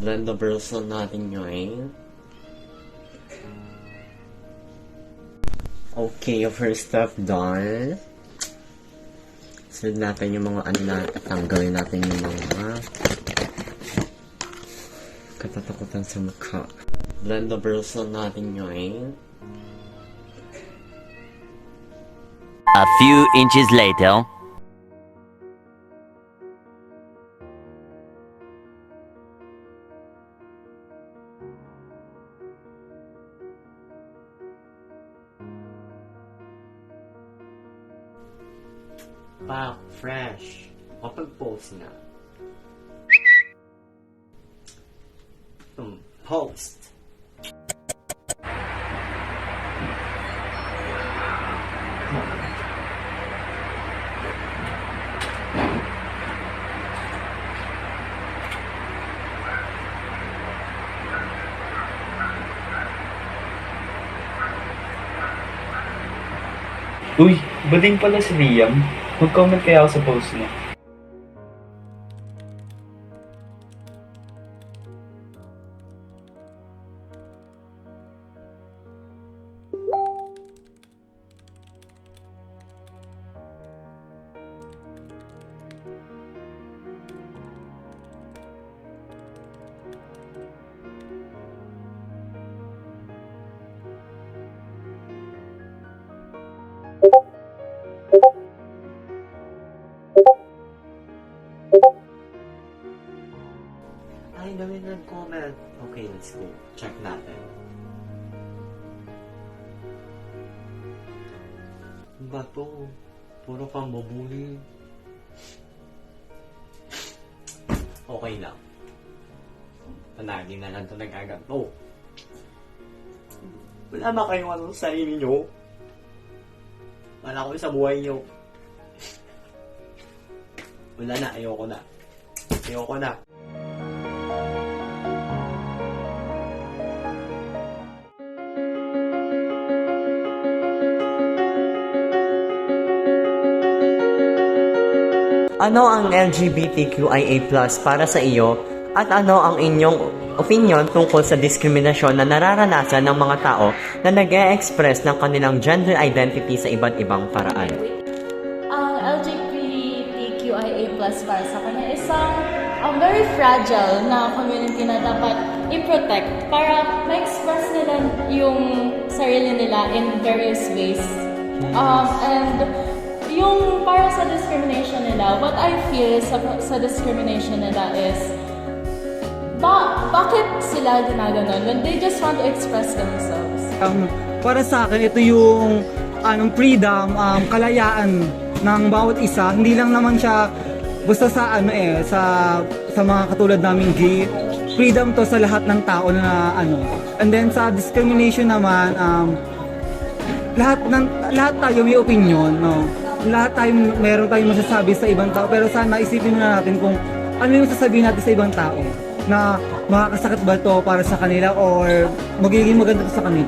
Blend the person natin ngayon. Okay, your first step done. Sunod natin yung mga ano na tatanggalin natin yung mga katatakutan sa mukha. Blend the person natin ngayon. A few inches later. Pak, fresh. Kapag-post na. Post. Uy, bading pala si Liam. Mag-comment kaya ako sa post mo. Ay, dami nag-comment. Okay, let's go. Check natin. Ano ba to? Puro pang babuli. Okay lang. Panagin na lang ito nagaganto. Wala ba kayong ano sa sarili nyo? Wala ko sa buhay nyo. Wala na, ayoko na. Ayoko na. Ano ang LGBTQIA+ para sa iyo at ano ang inyong opinion tungkol sa diskriminasyon na nararanasan ng mga tao na nag-e-express ng kanilang gender identity sa iba't ibang paraan? Ang LGBTQIA+ para sa kanya isang very fragile na community na dapat i-protect para ma-express nila yung sarili nila in various ways. And yung para sa discrimination nila, what I feel sa discrimination nila is, bakit sila ginaganon when they just want to express themselves? Para sa akin, ito yung freedom, kalayaan ng bawat isa. Hindi lang naman siya basta sa sa mga katulad naming gay. Freedom to sa lahat ng tao na And then sa discrimination naman, lahat tayo may opinion, no? Lahat tayo meron tayong masasabi sa ibang tao, pero sana isipin na natin kung ano yung sasabihin natin sa ibang tao, na makakasakit ba to para sa kanila or magiging maganda to sa kanila.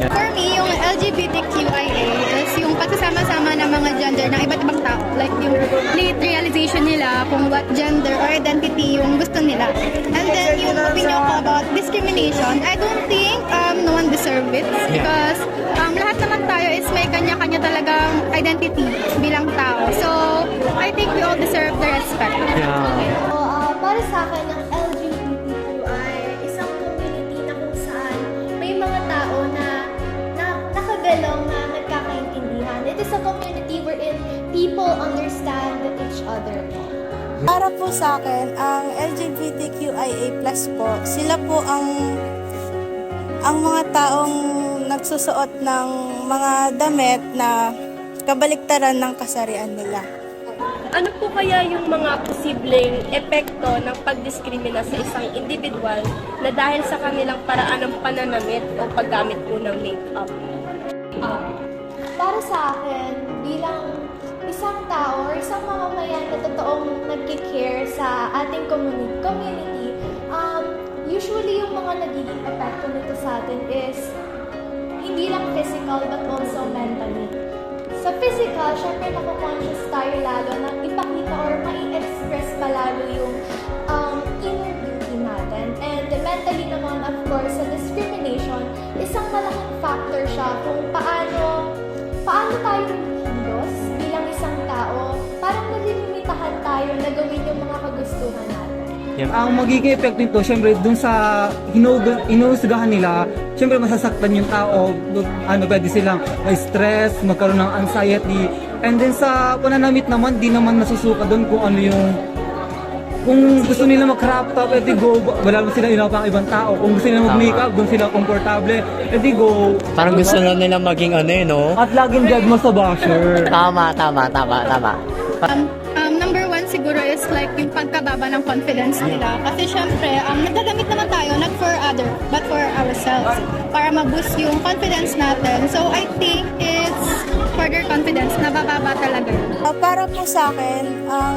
For me, yung LGBTQIA is yung pagsasama-sama ng mga gender ng iba't ibang tao. Like yung late realization nila kung what gender or identity yung gusto nila. And then yung opinion ko about discrimination, I don't think no one deserve it. Because lahat naman tayo is may kanya-kanya talagang identity bilang tao. So, I think we all deserve the respect. Para sa akin, ang LGBTQI, isang community na kung saan may mga tao na nakagalong na nagkakaintindihan. It is a community wherein people understand each other. Para po sa akin, ang LGBTQIA+ po, sila po ang mga taong nagsusuot ng mga damit na kabaliktaran ng kasarian nila. Ano po kaya yung mga posibleng epekto ng pagdiskrimina sa isang individual na dahil sa kanilang paraan ng pananamit o paggamit po ng make-up? Para sa akin, bilang isang tao or isang mamamayan na totoong nagkikare sa ating community, usually yung mga nagiging epekto nito sa atin is hindi lang physical but also mentally. Sa physical, syempre naku-conscious tayo lalo na ipakita or mai-express palalo yung inner beauty natin. And mentally naman, of course, sa discrimination, isang malaking factor siya kung paano tayo kilos bilang isang tao. Parang nalilimitahan tayo na gawin yung mga kagustuhan natin. Ang magiging epekto nito, syempre, dun sa hinuhusgahan nila, syempre masasaktan yung tao, pwede silang ma-stress, magkaroon ng anxiety, and then sa pananamit naman, di naman nasusuka dun kung ano yung, kung gusto nila mag-crop top, go, wala naman sila inapang ibang tao, kung gusto nila mag-makeup, dun sila komportable, go. Parang gusto na nila maging ano. At laging dead mo sa basher. Tama. Number one siguro is like yung pagkababa ng confidence nila. Kasi syempre, nagdadamit naman tayo, not for other, but for ourselves. Para ma-boost yung confidence natin. So I think it's for their confidence na bababa talaga. Para po sa akin, ang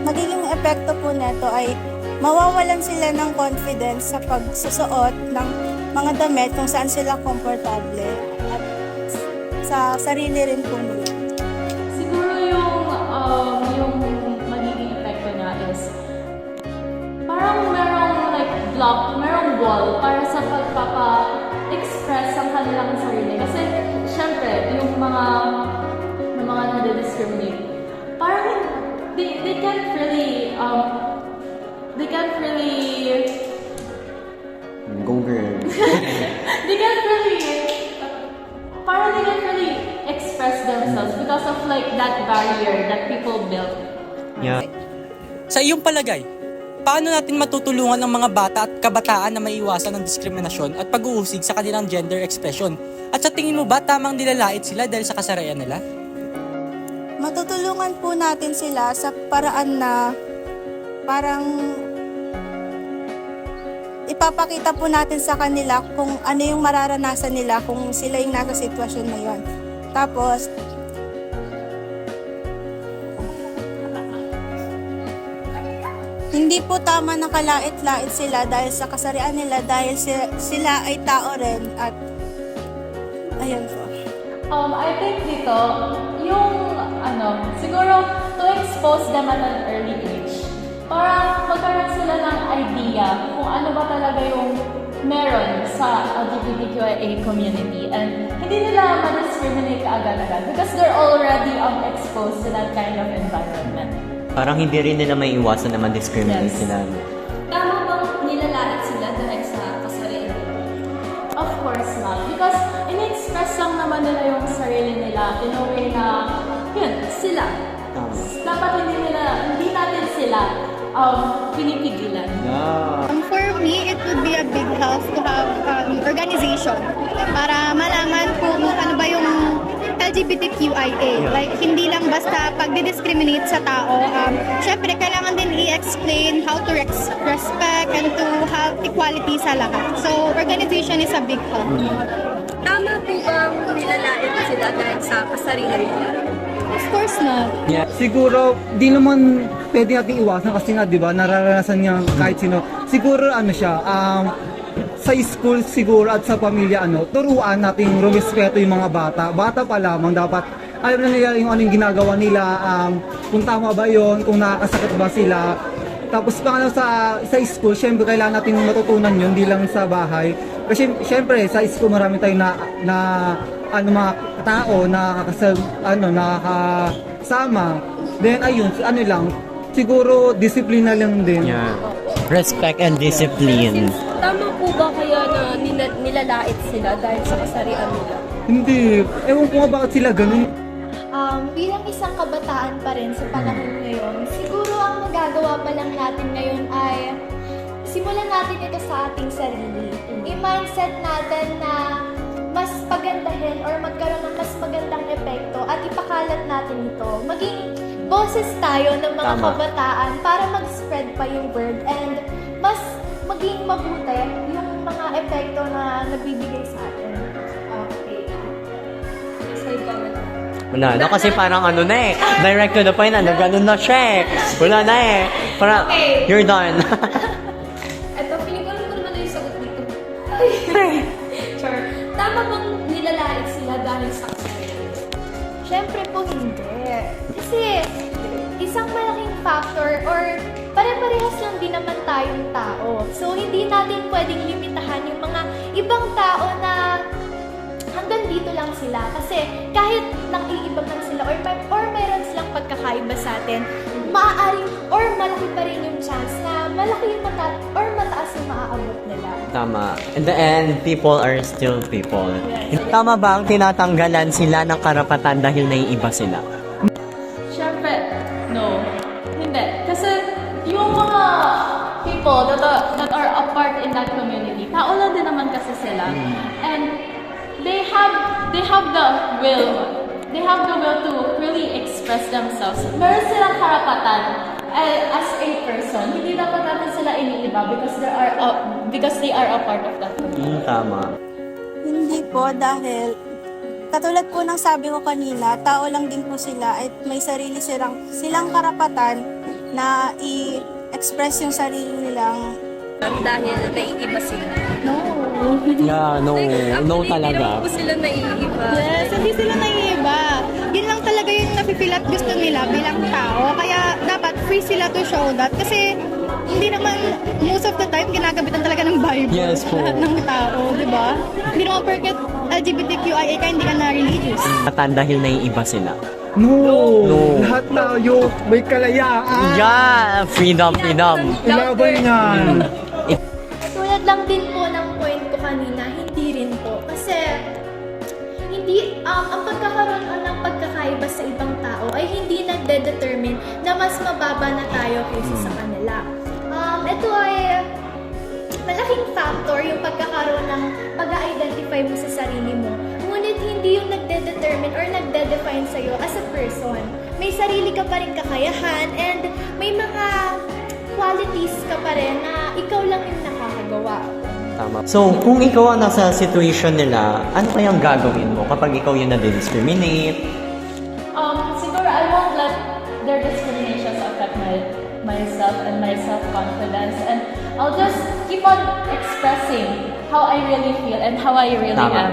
magiging epekto po neto ay mawawalan sila ng confidence sa pagsusuot ng mga damit kung saan sila komportable at sa sarili rin po nila. Siguro yung magiging epekto niya is parang merong wall para sa pagpapa-express ang kanilang sarili. Kasi syempre, yung mga nade-discriminate, parang they can't really Go girl. they can't really express themselves because of like that barrier that people built. Yeah. Sa iyong palagay, paano natin matutulungan ang mga bata at kabataan na maiwasan ng diskriminasyon at pag-uusig sa kanilang gender expression? At sa tingin mo ba tamang nilalait sila dahil sa kasarian nila? Matutulungan po natin sila sa paraan na parang ipapakita po natin sa kanila kung ano yung mararanasan nila kung sila yung nasa sitwasyon na yun. Tapos, hindi po tama na kalait-lait sila dahil sa kasarian nila dahil sila ay tao rin at ayun po. I think dito, siguro to expose them at an early age. Para magkaroon sila ng idea kung ano ba talaga yung meron sa LGBTQIA community and hindi nila ma-discriminate agad-agad because they're already exposed to that kind of environment. Parang hindi rin nila may iwasan na ma-discriminate sila. Tama bang nilalait sila dahil sa kasarian? Of course not. Because in-express lang naman nila yung sarili nila in a way na, yun, sila. Dapat hindi natin sila pinipigilan. For me, it would be a big help to have organization para malaman kung ano ba yung LGBTQIA. Like, hindi lang basta pagdi-discriminate sa tao. Syempre, kailangan din i-explain how to respect and to have equality sa lahat. So, organization is a big help. Tama po bang nilalait sila dahil sa kasarian nila? Of course not. Siguro, di naman pwede natin iwasan kasi nga, di ba, nararanasan niya kahit sino. Siguro, sa school siguro at sa pamilya, turuan natin rumispeto yung mga bata. Bata pa lamang, dapat alam na nila yung anong ginagawa nila, kung tama ba yon, kung nakakasakit ba sila. Tapos pangalawa sa school, syempre kailangan natin matutunan yun, di lang sa bahay. Kasi syempre sa school marami tayong mga tao na nakakasama. Then ayun, siguro disiplina lang din. Yeah. Respect and discipline. Tama po ba kaya na nilalait sila dahil sa kasarian nila? Hindi. Ewan ko nga bakit sila ganun. Bilang isang kabataan pa rin sa panahon ngayon, siguro ang magagawa pa lang natin ngayon ay simulan natin ito sa ating sarili. I-mindset natin na mas pagandahin or magkaroon ng mas magandang epekto at ipakalat natin ito. Maging boses tayo ng mga kabataan para mag-spread pa yung word and mas maging mabuti yung mga epekto na nabibigay sa atin. Okay. Side comment. Wala na kasi parang direct to the point ganun na siya Wala na Parang, you're done. Ito, piling ko naman na yung sagot dito. Sure. Tama bang nilalait sila dahil sa kasarian? Syempre po hindi. Kasi isang malaking factor or pare-parehas lang din naman tayong tao. So, hindi natin pwedeng limitahan yung mga ibang tao na hanggang dito lang sila. Kasi kahit nang-iiba man sila or mayroon silang pagkakaiba sa atin, maaaring or malaki pa rin yung chance na malaki yung mataas yung maaabot nila. Tama. In the end, people are still people. Tama ba ang tinatanggalan sila ng karapatan dahil naiiba sila? Siyempre, no. Hindi. Kasi yung mga people that are a part in that community, tao lang din naman kasi sila. And they have the will. They have the will to really express themselves. Meron silang karapatan as a person. Hindi dapat natin sila iniiba because they are a part of that community. Tama. Hindi po dahil katulad po ng sabi ko kanina, tao lang din po sila at may sarili silang karapatan na i-express yung sarili nilang Dahil naiiba sila. Yeah, no. No Hindi talaga. naman po sila naiiba. Yes, hindi sila naiiba. Yun lang talaga yung napipil at gusto nila bilang tao. Kaya dapat free sila to show that. Kasi hindi naman most of the time ginagabitan talaga ng Bible. Yes po. Lahat ng tao, di ba? Hindi naman porket LGBTQIA ka, hindi ka na religious. Dahil naiiba sila. No! No. Lahat tayo may kalayaan! Yeah! Freedom! Ilaban yan! Tulad lang din po ng point ko kanina, hindi rin po. Kasi hindi ang pagkakaroon ng pagkakaiba sa ibang tao ay hindi nagde-determine na mas mababa na tayo kaysa sa kanila. Ito ay malaking factor yung pagkakaroon ng pag-identify mo sa sarili mo. Ngunit hindi yung nagde-determine or nagde-define sa'yo as a person. May sarili ka pa rin kakayahan and may mga qualities ka pa rin na ikaw lang yung nakakagawa. Tama. So, kung ikaw ang nasa situation nila, ano kayang gagawin mo kapag ikaw yung na-discriminate? Siguro I won't let their discriminations affect myself and my self-confidence, and I'll just keep on expressing how I really feel and how I really Tama. am.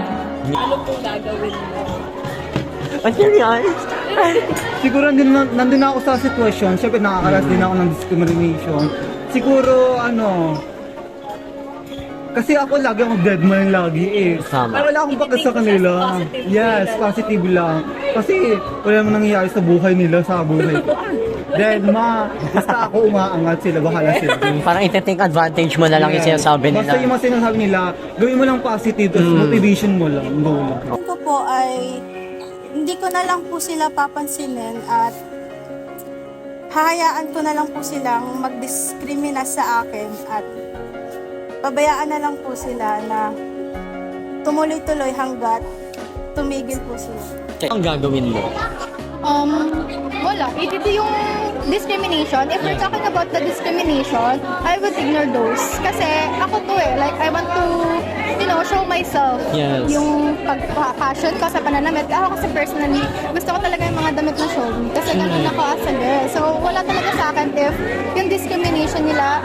Ano pong gagawin mo? What's your eyes? Siguro nandun ako sa sitwasyon, syempre nakakalas din ako ng discrimination. Siguro kasi ako lagi akong dead man lagi eh. Tama. Ay, wala akong pagkas sa kanila. Yes, positive lang. Kasi wala namang nangyayari sa buhay nila, sa buhay ko. Dead ma, basta ako umaangat sila, bahala sila. Parang iti-take advantage mo na lang yung sinasabi nila. Basta yung mga sinasabi nila, gawin mo lang positive, tapos motivation mo lang, go lang. ko po ay hindi ko na lang po sila papansinin at hahayaan ko na lang po silang magdiskrimina sa akin at pabayaan na lang po sila na tumuloy-tuloy hanggat tumigil po sila. Ang gagawin mo? Wala. Ito yung discrimination. If we're talking about the discrimination, I would ignore those. Kasi ako to like I want to, show myself. Yes. Yung pag-passion ko sa pananamit. Ako kasi personally, gusto ko talaga yung mga damit na show me. Kasi ganun ako as a girl. So, wala talaga sa akin if yung discrimination nila,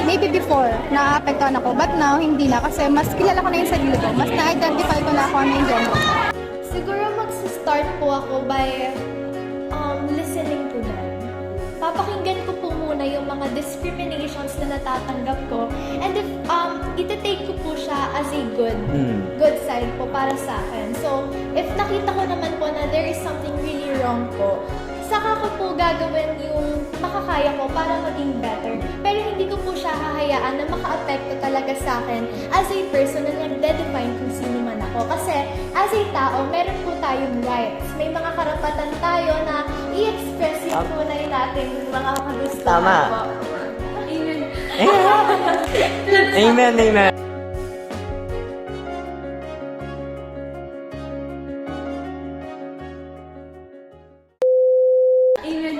maybe before, naapektuhan ako. But now, hindi na. Kasi mas kilala ko na yung sarili ko. Mas na-identify ko na ako ano yung gender. Siguro mag-start po ako by listening to them. Papakinggan ko po muna yung mga discriminations na natatanggap ko. And if iti-take ko po siya as a good side po para sa akin. So, if nakita ko naman po na there is something really wrong po, saka ko po gagawin yung makakaya ko para maging better. Pero hindi ko po siya hahayaan na maka-apekto talaga sa akin as a person na nagde-define kung sino man ako. Kasi as a tao, meron po tayong rights. May mga karapatan tayo na i-express yung tunay natin mga kagustuhan Tama. po. Amen. Amen, amen. Amen.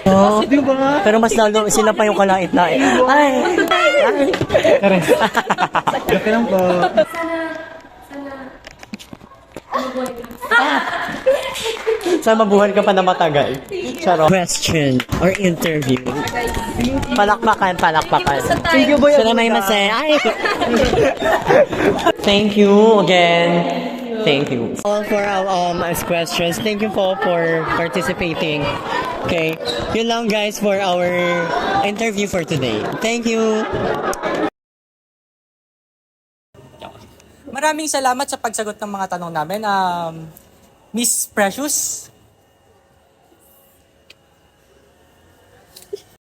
Oh, Di ba? pero mas lalo sila pa yung kalait-lait. Ay! Laki lang po. Sana mabuhay ka pa na matagal. Charot. Question or interview. Palakpakan. Thank you, boy. Sila may masaya. Ay! Thank you again. Thank you. All for as questions. Thank you po for participating. Okay. Yun lang guys for our interview for today. Thank you. Maraming salamat sa pagsagot ng mga tanong namin. Miss Precious,